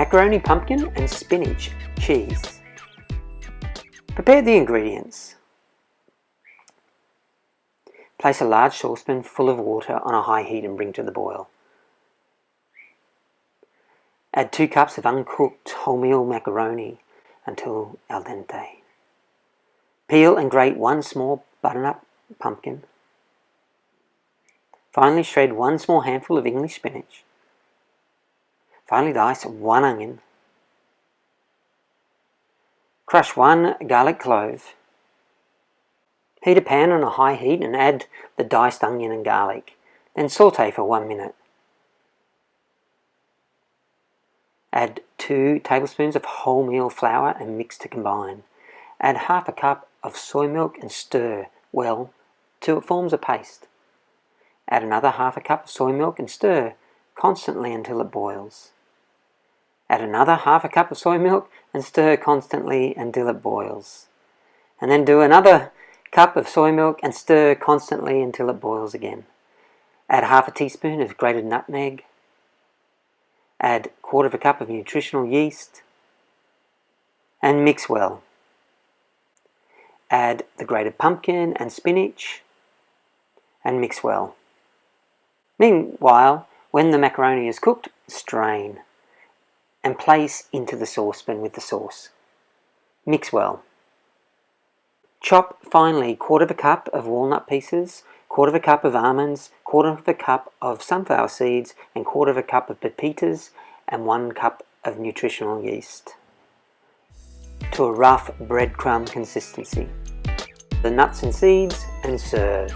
Macaroni, pumpkin and spinach cheese. Prepare the ingredients. Place a large saucepan full of water on a high heat and bring to the boil. Add 2 cups of uncooked wholemeal macaroni until al dente. Peel and grate 1 small butternut pumpkin. Finally shred 1 small handful of English spinach. Finally dice 1 onion. Crush 1 garlic clove. Heat a pan on a high heat and add the diced onion and garlic. Then saute for 1 minute. Add 2 tablespoons of wholemeal flour and mix to combine. Add half a cup of soy milk and stir well till it forms a paste. Add another half a cup of soy milk and stir constantly until it boils. Add another half a cup of soy milk and stir constantly until it boils. And then do another cup of soy milk and stir constantly until it boils again. Add half a teaspoon of grated nutmeg. Add 1/4 cup of nutritional yeast and mix well. Add the grated pumpkin and spinach and mix well. Meanwhile, when the macaroni is cooked, strain and place into the saucepan with the sauce. Mix well. Chop finely 1/4 cup of walnut pieces, 1/4 cup of almonds, 1/4 cup of sunflower seeds, and 1/4 cup of pepitas, and 1 cup of nutritional yeast to a rough breadcrumb consistency. The nuts and seeds and serve.